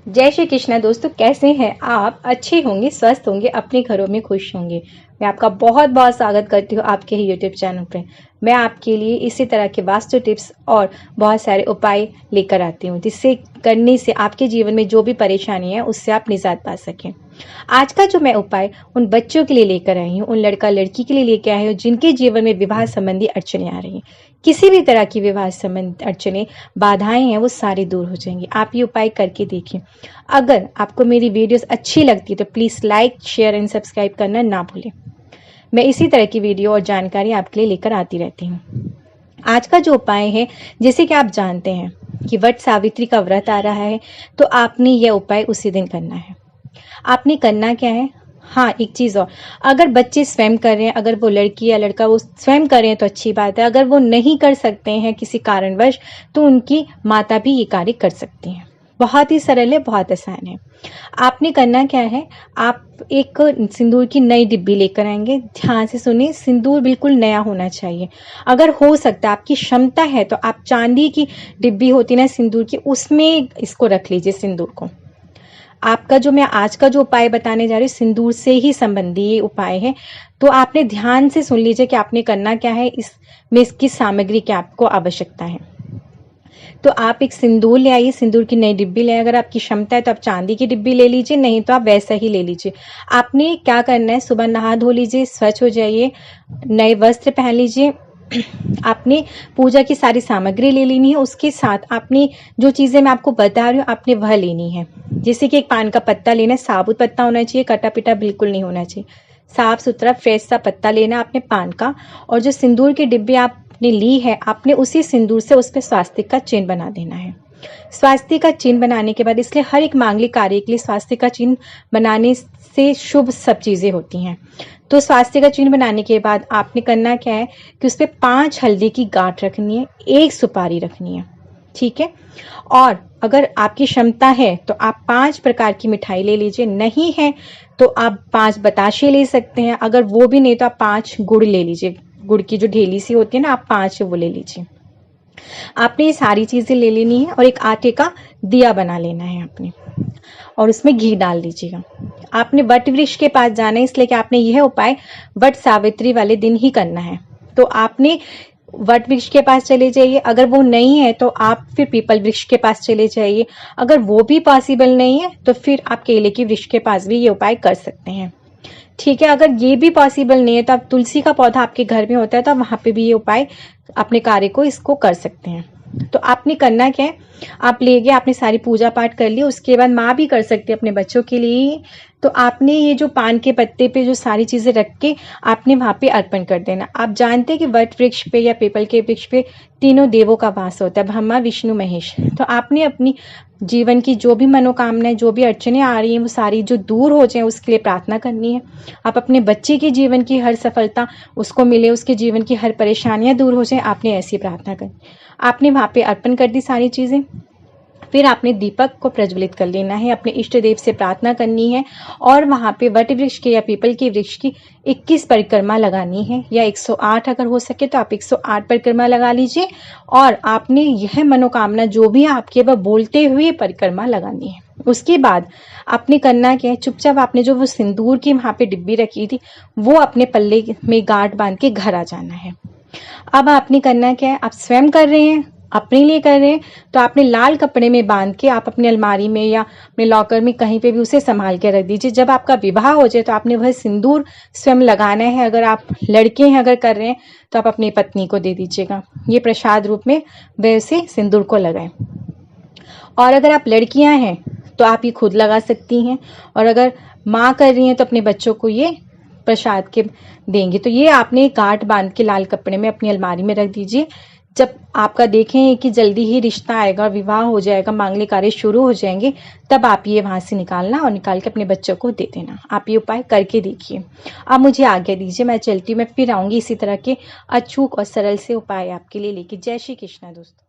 जय श्री कृष्णा दोस्तों, कैसे हैं आप? अच्छे होंगे, स्वस्थ होंगे, अपने घरों में खुश होंगे। मैं आपका बहुत बहुत स्वागत करती हूँ आपके ही यूट्यूब चैनल पे। मैं आपके लिए इसी तरह के वास्तु टिप्स और बहुत सारे उपाय लेकर आती हूँ, जिससे करने से आपके जीवन में जो भी परेशानी है उससे आप निजात पा सकें। आज का जो मैं उपाय उन बच्चों के लिए लेकर आई हूँ, उन लड़का लड़की के लिए लेकर आई हूँ जिनके जीवन में विवाह संबंधी अड़चने आ रही हैं। किसी भी तरह की विवाह संबंधी अड़चने, बाधाएं हैं, वो सारी दूर हो जाएंगी। आप ये उपाय करके देखिए। अगर आपको मेरी वीडियोस अच्छी लगती है तो please like, share and subscribe करना ना भूलें। मैं इसी तरह की वीडियो और जानकारी आपके लिए लेकर आती रहती हूँ। आज का जो उपाय है, जैसे कि आप जानते हैं कि वट सावित्री का व्रत आ रहा है, तो आपने यह उपाय उसी दिन करना है। आपने करना क्या है? हाँ, एक चीज़ और, अगर बच्चे स्वयं कर रहे हैं, अगर वो लड़की या लड़का वो स्वयं कर रहे हैं तो अच्छी बात है। अगर वो नहीं कर सकते हैं किसी कारणवश, तो उनकी माता भी ये कार्य कर सकती हैं। बहुत ही सरल है, बहुत आसान है। आपने करना क्या है, आप एक सिंदूर की नई डिब्बी लेकर आएंगे। ध्यान से सुनिए, सिंदूर बिल्कुल नया होना चाहिए। अगर हो सकता है, आपकी क्षमता है, तो आप चांदी की डिब्बी होती ना सिंदूर की, उसमें इसको रख लीजिए सिंदूर को। आपका जो मैं आज का जो उपाय बताने जा रही हूँ, सिंदूर से ही संबंधी ये उपाय है। तो आपने ध्यान से सुन लीजिए कि आपने करना क्या है, इसमें इसकी सामग्री की आपको आवश्यकता है। तो आप एक सिंदूर ले आइए, सिंदूर की नई डिब्बी ले आइए। अगर आपकी क्षमता है तो आप चांदी की डिब्बी ले लीजिए, नहीं तो आप वैसा ही ले लीजिए। आपने क्या करना है, सुबह नहा धो लीजिए, स्वच्छ हो जाइए, नए वस्त्र पहन लीजिए। आपने पूजा की सारी सामग्री ले लेनी है। उसके साथ आपने जो चीज़ें मैं आपको बता रही हूँ, आपने वह लेनी है। जैसे कि एक पान का पत्ता लेना है, साबुत पत्ता होना चाहिए, कटा पिटा बिल्कुल नहीं होना चाहिए। साफ सुथरा फ्रेश सा पत्ता लेना आपने पान का। और जो सिंदूर की डिब्बी आपने ली है, आपने उसी सिंदूर से उस पर स्वास्तिक का चिन्ह बना देना है। स्वास्तिक का चिन्ह बनाने के बाद, इसलिए हर एक मांगलिक कार्य के लिए स्वास्तिक का चिन्ह बनाने से शुभ सब चीज़ें होती हैं। तो स्वास्तिक का चिन्ह बनाने के बाद आपने करना क्या है कि उस पर 5 हल्दी की गांठ रखनी है, 1 सुपारी रखनी है, ठीक है। और अगर आपकी क्षमता है तो आप 5 प्रकार की मिठाई ले लीजिए, नहीं है तो आप 5 बताशे ले सकते हैं। अगर वो भी नहीं तो आप 5 गुड़ ले लीजिए, गुड़ की जो ढेली सी होती है ना, आप 5 वो ले लीजिए। आपने ये सारी चीज़ें ले लेनी है और एक आटे का दिया बना लेना है आपने, और उसमें घी डाल दीजिएगा। आपने वट वृक्ष के पास जाना है, इसलिए कि आपने यह उपाय वट सावित्री वाले दिन ही करना है। तो आपने वट वृक्ष के पास चले जाइए। अगर वो नहीं है तो आप फिर पीपल वृक्ष के पास चले जाइए। अगर वो भी पॉसिबल नहीं है तो फिर आप केले के वृक्ष के पास भी ये उपाय कर सकते हैं, ठीक है। अगर ये भी पॉसिबल नहीं है तो आप तुलसी का पौधा आपके घर में होता है, तो आप वहां पे भी ये उपाय अपने कार्य को इसको कर सकते हैं। तो आपने करना क्या है, आप ले गए, आपने सारी पूजा पाठ कर ली। उसके बाद माँ भी कर सकती है अपने बच्चों के लिए। तो आपने ये जो पान के पत्ते पे जो सारी चीजें रख के आपने वहां पे अर्पण कर देना। आप जानते हैं कि वट वृक्ष पे या पीपल के वृक्ष पे तीनों देवों का वास होता है, ब्रह्मा विष्णु महेश। तो आपने अपनी जीवन की जो भी मनोकामनाएं, जो भी अड़चने आ रही हैं, वो सारी जो दूर हो जाए उसके लिए प्रार्थना करनी है। आप अपने बच्चे के जीवन की हर सफलता उसको मिले, उसके जीवन की हर परेशानियां दूर हो जाए, आपने ऐसी प्रार्थना करनी। आपने वहां पे अर्पण कर दी सारी चीजें। फिर आपने दीपक को प्रज्वलित कर लेना है, अपने इष्ट देव से प्रार्थना करनी है, और वहां पे वट वृक्ष के या पीपल के वृक्ष की 21 परिक्रमा लगानी है, या 108 अगर हो सके तो आप 108 परिक्रमा लगा लीजिए। और आपने यह मनोकामना जो भी आपके वह बोलते हुए परिक्रमा लगानी है। उसके बाद आपने करना क्या है, चुपचाप आपने जो वो सिंदूर की वहां पे डिब्बी रखी थी, वो अपने पल्ले में गांठ बांध के घर आ जाना है। अब आपने करना क्या है, आप स्वयं कर रहे हैं, अपने लिए कर रहे हैं, तो आपने लाल कपड़े में बांध के आप अपनी अलमारी में या अपने लॉकर में कहीं पे भी उसे संभाल के रख दीजिए। जब आपका विवाह हो जाए तो आपने वह सिंदूर स्वयं लगाना है। अगर आप लड़के हैं, अगर कर रहे हैं, तो आप अपनी पत्नी को दे दीजिएगा, ये प्रसाद रूप में वैसे सिंदूर को लगाएं। और अगर आप लड़कियां हैं तो आप ये खुद लगा सकती हैं, और अगर माँ कर रही हैं तो अपने बच्चों को ये प्रसाद के देंगे। तो ये आपने गांठ बांध के लाल कपड़े में अपनी अलमारी में रख दीजिए। जब आपका देखें कि जल्दी ही रिश्ता आएगा, विवाह हो जाएगा, मांगलिक कार्य शुरू हो जाएंगे, तब आप ये वहां से निकालना और निकाल के अपने बच्चों को दे देना। आप ये उपाय करके देखिए। अब मुझे आज्ञा दीजिए, मैं चलती हूँ। मैं फिर आऊंगी इसी तरह के अचूक और सरल से उपाय आपके लिए लेके। जय श्री कृष्णा दोस्तों।